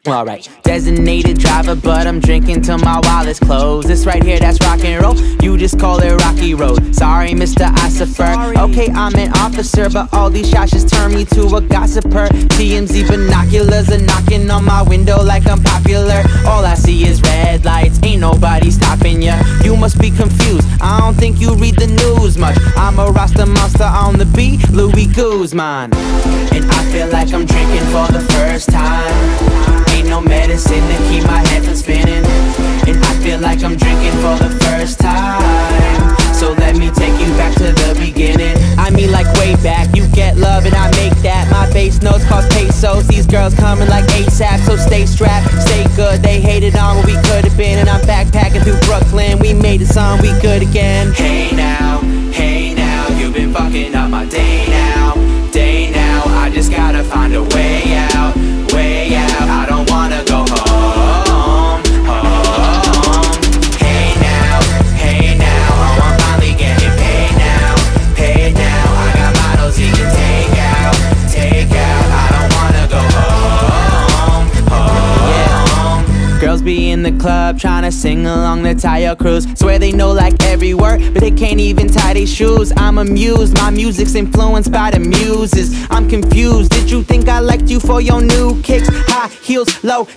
Alright, designated driver, but I'm drinking till my wallet's closed. This right here, that's rock and roll. You just call it Rocky Road. Sorry, Mr. Ossifer. Okay, I'm an officer, but all these shots just turn me to a gossiper. TMZ binoculars are knocking on my window like I'm popular. All I see is red lights, ain't nobody stopping ya. You must be confused, I don't think you read the news much. I'm a Rasta monster on the beat, Louis Guzman. And I feel like I'm drinking for the first time. Ain't no medicine to keep my head from spinning. And I feel like I'm drinking for the first time. So let me take you back to the beginning. I mean like way back, you get love and I make that. My bass notes cost pesos, these girls coming like ASAP. So stay strapped, stay good, they hated on what we could've been. And I'm backpacking through Brooklyn, we made it song we good again. Hey now, you've been fucking up my day now. I just gotta find a way out, I don't wanna go home. Hey now, oh I'm finally getting paid now. I got models you can take out, I don't wanna go home. Girls be in the club tryna sing along the Tayo Cruz. Swear they know like every word, but they can't even tie their shoes. I'm amused, my music's influenced by the muses. I'm confused, did you think I liked you for your new kicks? High heels, low